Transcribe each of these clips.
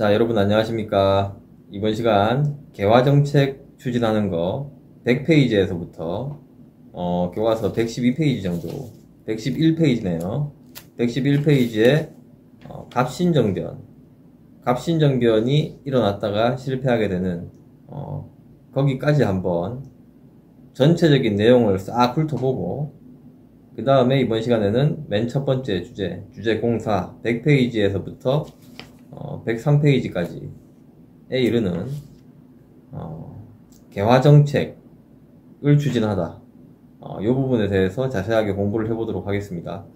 자, 여러분 안녕하십니까? 이번 시간 개화정책 추진하는 거 100페이지에서부터 교과서 112페이지 정도, 111페이지네요. 111페이지에 갑신정변이 일어났다가 실패하게 되는 거기까지 한번 전체적인 내용을 싹 훑어보고, 그 다음에 이번 시간에는 맨 첫 번째 주제 공사 100페이지에서부터 103페이지까지에 이르는 개화정책을 추진하다, 이 부분에 대해서 자세하게 공부를 해보도록 하겠습니다.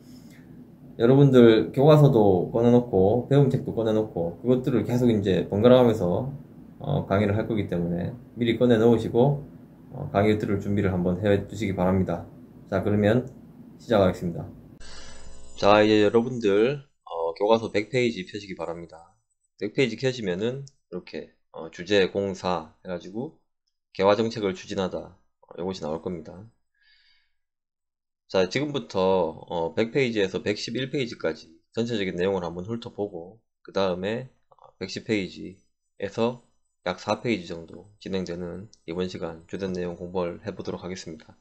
여러분들 교과서도 꺼내놓고 배움책도 꺼내놓고 그것들을 계속 이제 번갈아가면서 강의를 할 거기 때문에 미리 꺼내 놓으시고 강의 들을 준비를 한번 해 두시기 바랍니다. 자, 그러면 시작하겠습니다. 자, 이제 여러분들 교과서 100페이지 펴시기 바랍니다. 100페이지 켜시면은 이렇게 주제 공사 해가지고 개화정책을 추진하다, 이것이 나올 겁니다. 자, 지금부터 100페이지에서 111페이지까지 전체적인 내용을 한번 훑어보고, 그 다음에 110페이지에서 약 4페이지 정도 진행되는 이번 시간 주된 내용 공부를 해보도록 하겠습니다.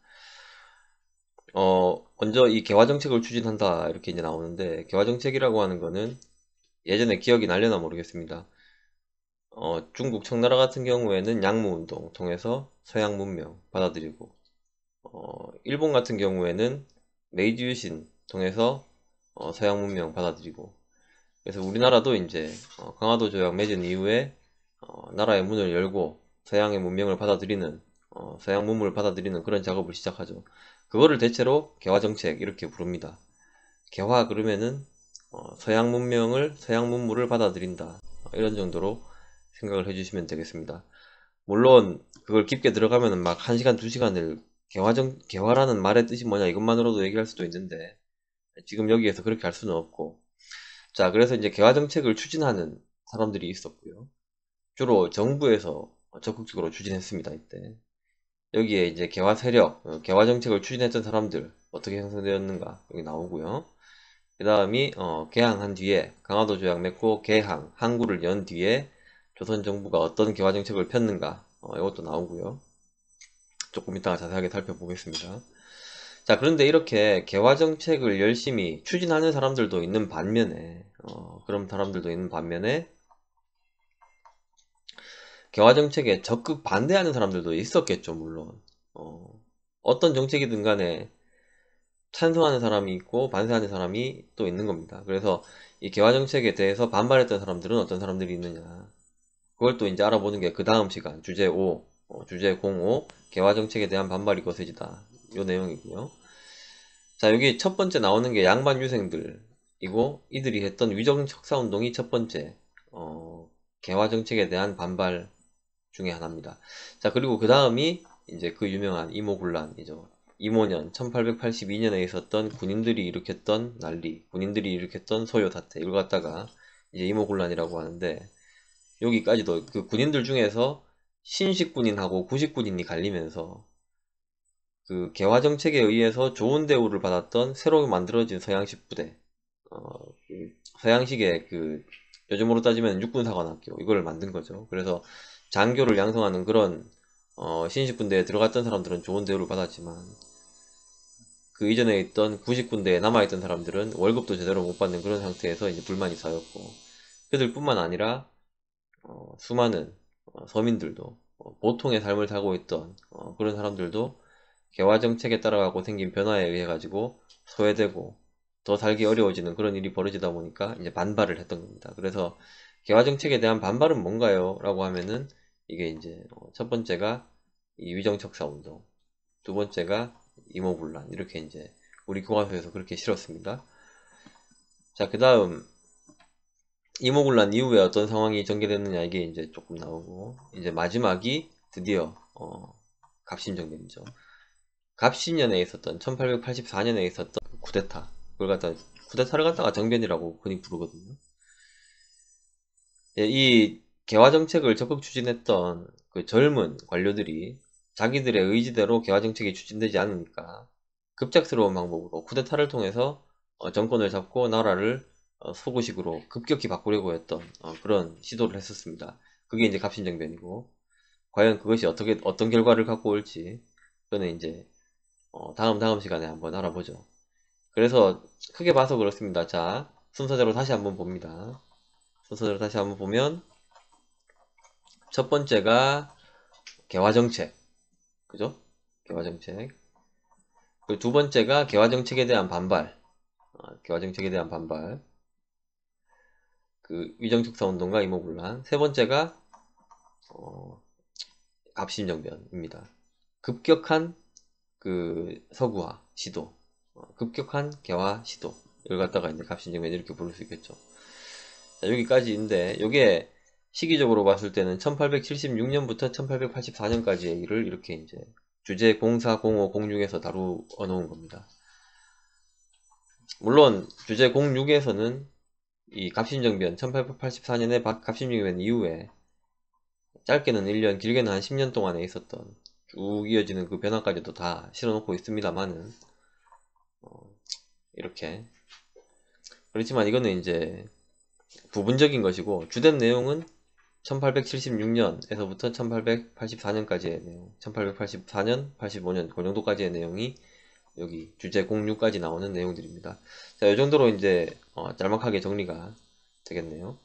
먼저 이 개화정책을 추진한다 이렇게 이제 나오는데, 개화정책이라고 하는 거는 예전에 기억이 날려나 모르겠습니다. 중국 청나라 같은 경우에는 양무운동 통해서 서양 문명 받아들이고, 일본 같은 경우에는 메이지 유신 통해서 서양 문명 받아들이고, 그래서 우리나라도 이제 강화도 조약 맺은 이후에 나라의 문을 열고 서양의 문명을 받아들이는, 서양 문물을 받아들이는 그런 작업을 시작하죠. 그거를 대체로 개화정책 이렇게 부릅니다. 개화 그러면은 서양 문명을, 서양 문물을 받아들인다, 이런 정도로 생각을 해주시면 되겠습니다. 물론 그걸 깊게 들어가면은 막 1시간 2시간을 개화라는 말의 뜻이 뭐냐 이것만으로도 얘기할 수도 있는데, 지금 여기에서 그렇게 할 수는 없고. 자, 그래서 이제 개화정책을 추진하는 사람들이 있었고요. 주로 정부에서 적극적으로 추진했습니다. 이때 여기에 이제 개화 세력, 개화 정책을 추진했던 사람들 어떻게 형성되었는가 여기 나오고요. 그 다음이 개항한 뒤에, 강화도 조약 맺고 개항, 항구를 연 뒤에 조선 정부가 어떤 개화 정책을 폈는가, 이것도 나오고요. 조금 이따가 자세하게 살펴보겠습니다. 자, 그런데 이렇게 개화 정책을 열심히 추진하는 사람들도 있는 반면에, 그런 사람들도 있는 반면에 개화 정책에 적극 반대하는 사람들도 있었겠죠, 물론. 어떤 정책이든 간에 찬성하는 사람이 있고 반대하는 사람이 또 있는 겁니다. 그래서 이 개화 정책에 대해서 반발했던 사람들은 어떤 사람들이 있느냐, 그걸 또 이제 알아보는 게 그 다음 시간 주제 5, 주제 05 개화 정책에 대한 반발이 거세지다, 요 내용이고요. 자, 여기 첫 번째 나오는 게 양반 유생들이고, 이들이 했던 위정 척사 운동이 첫 번째 개화 정책에 대한 반발 중에 하나입니다. 자, 그리고 그 다음이 이제 그 유명한 이모군란이죠. 이모년 1882년에 있었던 군인들이 일으켰던 난리, 군인들이 일으켰던 소요 사태, 이걸 갖다가 이제 이모군란이라고 하는데, 여기까지도 그 군인들 중에서 신식 군인하고 구식 군인이 갈리면서 그 개화 정책에 의해서 좋은 대우를 받았던 새로 만들어진 서양식 부대, 그 서양식의 그 요즘으로 따지면 육군사관학교, 이걸 만든 거죠. 그래서 장교를 양성하는 그런 신식 군대에 들어갔던 사람들은 좋은 대우를 받았지만, 그 이전에 있던 구식 군대에 남아있던 사람들은 월급도 제대로 못 받는 그런 상태에서 이제 불만이 쌓였고, 그들뿐만 아니라 수많은 서민들도, 보통의 삶을 살고 있던 그런 사람들도 개화 정책에 따라가고 생긴 변화에 의해 가지고 소외되고 더 살기 어려워지는 그런 일이 벌어지다 보니까 이제 반발을 했던 겁니다. 그래서 개화 정책에 대한 반발은 뭔가요? 라고 하면은, 이게 이제 첫 번째가 이 위정척사 운동, 두 번째가 이모군란, 이렇게 이제 우리 교과서에서 그렇게 실었습니다. 자, 그 다음 이모군란 이후에 어떤 상황이 전개됐느냐, 이게 이제 조금 나오고, 이제 마지막이 드디어 갑신정변이죠. 갑신년에 있었던 1884년에 있었던 쿠데타, 쿠데타를 갖다가 정변이라고 흔히 부르거든요. 예, 이 개화 정책을 적극 추진했던 그 젊은 관료들이 자기들의 의지대로 개화 정책이 추진되지 않으니까 급작스러운 방법으로 쿠데타를 통해서 정권을 잡고 나라를 소구식으로 급격히 바꾸려고 했던 그런 시도를 했었습니다. 그게 이제 갑신정변이고, 과연 그것이 어떤 결과를 갖고 올지, 그거는 이제 다음 시간에 한번 알아보죠. 그래서 크게 봐서 그렇습니다. 자, 순서대로 다시 한번 봅니다. 순서대로 다시 한번 보면, 첫 번째가 개화정책, 그죠? 개화정책. 그리고 두 번째가 개화정책에 대한 반발, 개화정책에 대한 반발. 그 위정축사 운동과 이모군란. 세 번째가 갑신정변입니다. 급격한 그 서구화 시도, 급격한 개화 시도. 이걸 갖다가 이제 갑신정변 이렇게 부를 수 있겠죠. 자, 여기까지인데, 요게 시기적으로 봤을 때는 1876년부터 1884년까지의 일을 이렇게 이제 주제 04, 05, 06에서 다루어 놓은 겁니다. 물론 주제 06에서는 이 갑신정변 1884년에 갑신정변 이후에 짧게는 1년, 길게는 한 10년 동안에 있었던 쭉 이어지는 그 변화까지도 다 실어놓고 있습니다만은 이렇게. 그렇지만 이거는 이제 부분적인 것이고, 주된 내용은 1876년에서부터 1884년까지의 내용, 1884년, 85년 그 정도까지의 내용이 여기 주제 06까지 나오는 내용들입니다. 자, 이 정도로 이제 짤막하게 정리가 되겠네요.